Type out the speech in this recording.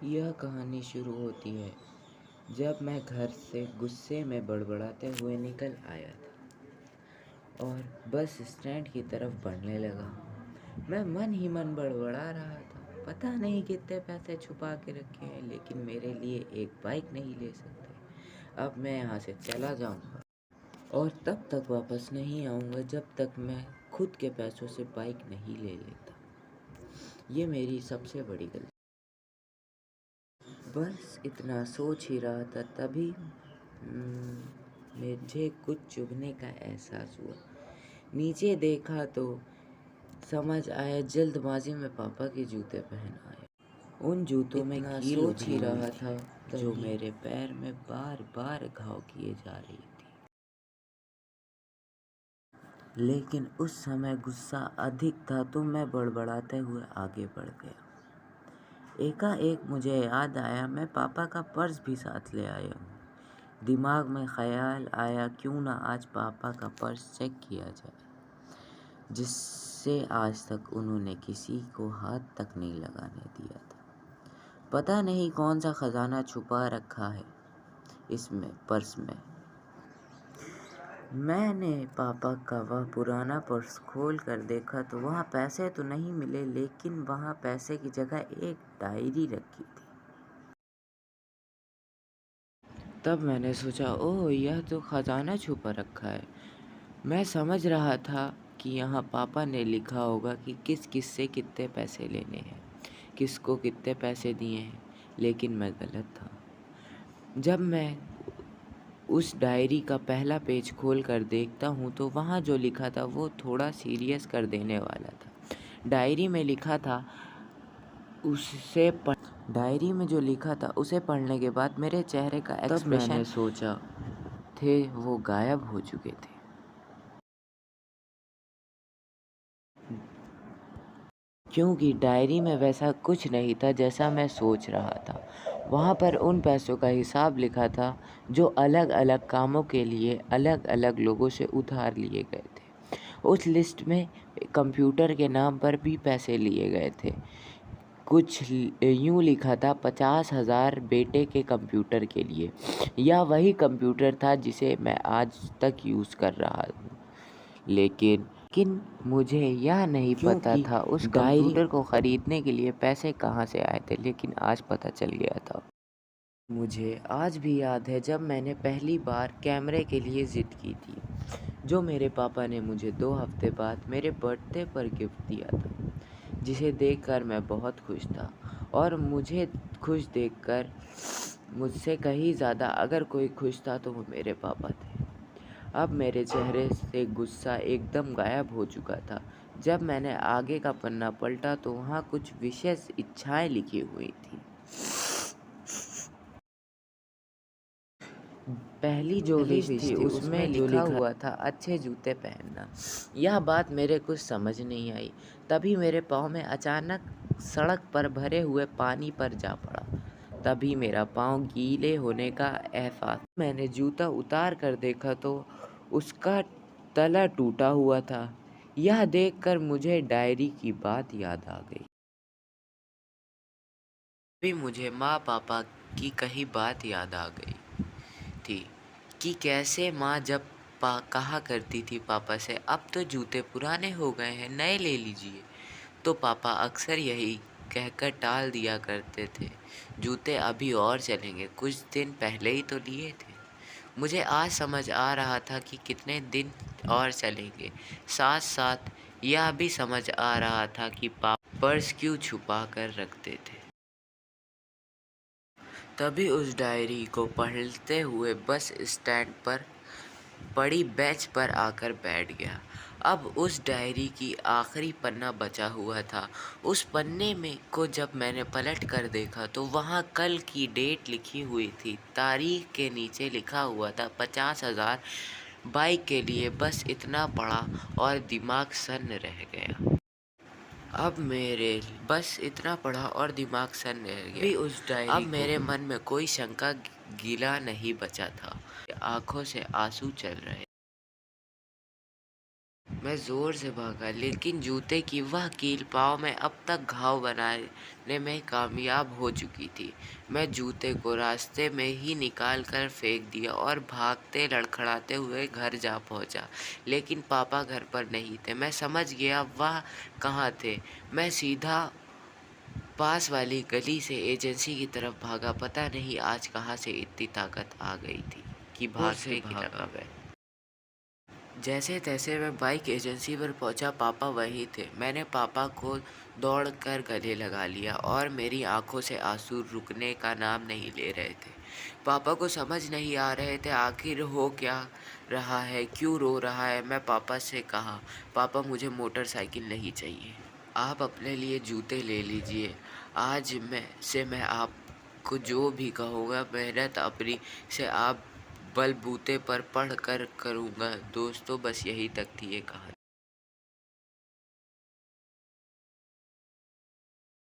यह कहानी शुरू होती है जब मैं घर से गुस्से में बड़बड़ाते हुए निकल आया था और बस स्टैंड की तरफ बढ़ने लगा। मैं मन ही मन बड़बड़ा रहा था, पता नहीं कितने पैसे छुपा के रखे हैं, लेकिन मेरे लिए एक बाइक नहीं ले सकते। अब मैं यहाँ से चला जाऊँगा और तब तक वापस नहीं आऊँगा जब तक मैं खुद के पैसों से बाइक नहीं ले लेता। ये मेरी सबसे बड़ी गलती। बस इतना सोच ही रहा था, तभी मुझे कुछ चुभने का एहसास हुआ। नीचे देखा तो समझ आया, जल्दबाजी में पापा के जूते पहन आए। उन जूतों में कील सोच ही रहा था जो मेरे पैर में बार बार घाव किए जा रही थी। लेकिन उस समय गुस्सा अधिक था तो मैं बड़बड़ाते हुए आगे बढ़ गया। एकाएक मुझे याद आया, मैं पापा का पर्स भी साथ ले आया हूँ। दिमाग में ख़याल आया, क्यों ना आज पापा का पर्स चेक किया जाए, जिससे आज तक उन्होंने किसी को हाथ तक नहीं लगाने दिया था। पता नहीं कौन सा खजाना छुपा रखा है इसमें पर्स में। मैंने पापा का वह पुराना पर्स खोल कर देखा तो वहाँ पैसे तो नहीं मिले, लेकिन वहाँ पैसे की जगह एक डायरी रखी थी। तब मैंने सोचा, ओह, यह तो खजाना छुपा रखा है। मैं समझ रहा था कि यहाँ पापा ने लिखा होगा कि किस किस से कितने पैसे लेने हैं, किसको कितने पैसे दिए हैं, लेकिन मैं गलत था। जब मैं उस डायरी का पहला पेज खोल कर देखता हूँ तो वहाँ जो लिखा था वो थोड़ा सीरियस कर देने वाला था। डायरी में जो लिखा था उसे पढ़ने के बाद मेरे चेहरे का एक्सप्रेशन, मैंने सोचा थे वो गायब हो चुके थे, क्योंकि डायरी में वैसा कुछ नहीं था जैसा मैं सोच रहा था। वहाँ पर उन पैसों का हिसाब लिखा था जो अलग अलग कामों के लिए अलग अलग लोगों से उधार लिए गए थे। उस लिस्ट में कंप्यूटर के नाम पर भी पैसे लिए गए थे। कुछ यूँ लिखा था 50,000 बेटे के कंप्यूटर के लिए। यह वही कंप्यूटर था जिसे मैं आज तक यूज़ कर रहा हूँ, लेकिन मुझे यह नहीं पता था उस कंप्यूटर को ख़रीदने के लिए पैसे कहाँ से आए थे, लेकिन आज पता चल गया था। मुझे आज भी याद है जब मैंने पहली बार कैमरे के लिए ज़िद की थी, जो मेरे पापा ने मुझे 2 हफ्ते बाद मेरे बर्थडे पर गिफ्ट दिया था, जिसे देखकर मैं बहुत खुश था। और मुझे खुश देखकर मुझसे कहीं ज़्यादा अगर कोई खुश था तो वो मेरे पापा थे। अब मेरे चेहरे से गुस्सा एकदम गायब हो चुका था। जब मैंने आगे का पन्ना पलटा तो वहाँ कुछ विशेष इच्छाएं लिखी हुई थी। पहली जो लिस्ट थी उसमें लिखा हुआ था अच्छे जूते पहनना। यह बात मेरे कुछ समझ नहीं आई। तभी मेरे पाँव में अचानक सड़क पर भरे हुए पानी पर जा पड़ा। तभी मेरा पाँव गीले होने का एहसास। मैंने जूता उतार कर देखा तो उसका तला टूटा हुआ था। यह देखकर मुझे डायरी की बात याद आ गई। तभी मुझे माँ पापा की कही बात याद आ गई थी कि कैसे माँ जब कहा करती थी पापा से, अब तो जूते पुराने हो गए हैं, नए ले लीजिए, तो पापा अक्सर यही कहकर टाल दिया करते थे, जूते अभी और चलेंगे, कुछ दिन पहले ही तो लिए थे। मुझे आज समझ आ रहा था कि कितने दिन और चलेंगे। साथ साथ यह भी समझ आ रहा था कि पापा पर्स क्यों छुपा कर रखते थे। तभी उस डायरी को पढ़ते हुए बस स्टैंड पर पड़ी बेंच पर आकर बैठ गया। अब उस डायरी की आखिरी पन्ना बचा हुआ था। उस पन्ने में को जब मैंने पलट कर देखा तो वहाँ कल की डेट लिखी हुई थी। तारीख के नीचे लिखा हुआ था 50,000 बाइक के लिए। बस इतना पढ़ा और दिमाग सन्न रह गया। अब मेरे मन में कोई शंका, गिला नहीं बचा था। आंखों से आंसू चल रहे। मैं ज़ोर से भागा, लेकिन जूते की वह कील पाँव में अब तक घाव बनाने में कामयाब हो चुकी थी। मैं जूते को रास्ते में ही निकाल कर फेंक दिया और भागते लड़खड़ाते हुए घर जा पहुंचा। लेकिन पापा घर पर नहीं थे। मैं समझ गया वह कहाँ थे। मैं सीधा पास वाली गली से एजेंसी की तरफ भागा। पता नहीं आज कहाँ से इतनी ताकत आ गई थी कि भागने की लगा मैं। जैसे-तैसे मैं बाइक एजेंसी पर पहुंचा। पापा वहीं थे। मैंने पापा को दौड़कर गले लगा लिया और मेरी आंखों से आंसू रुकने का नाम नहीं ले रहे थे। पापा को समझ नहीं आ रहे थे आखिर हो क्या रहा है, क्यों रो रहा है। मैं पापा से कहा, पापा मुझे मोटरसाइकिल नहीं चाहिए। आप अपने लिए जूते ले लीजिए। मैं आपको जो भी कहूँगा मेहनत अपनी से आप बलबूते पर पढ़ कर करूँगा। दोस्तों बस यहीं तक थी ये कहानी।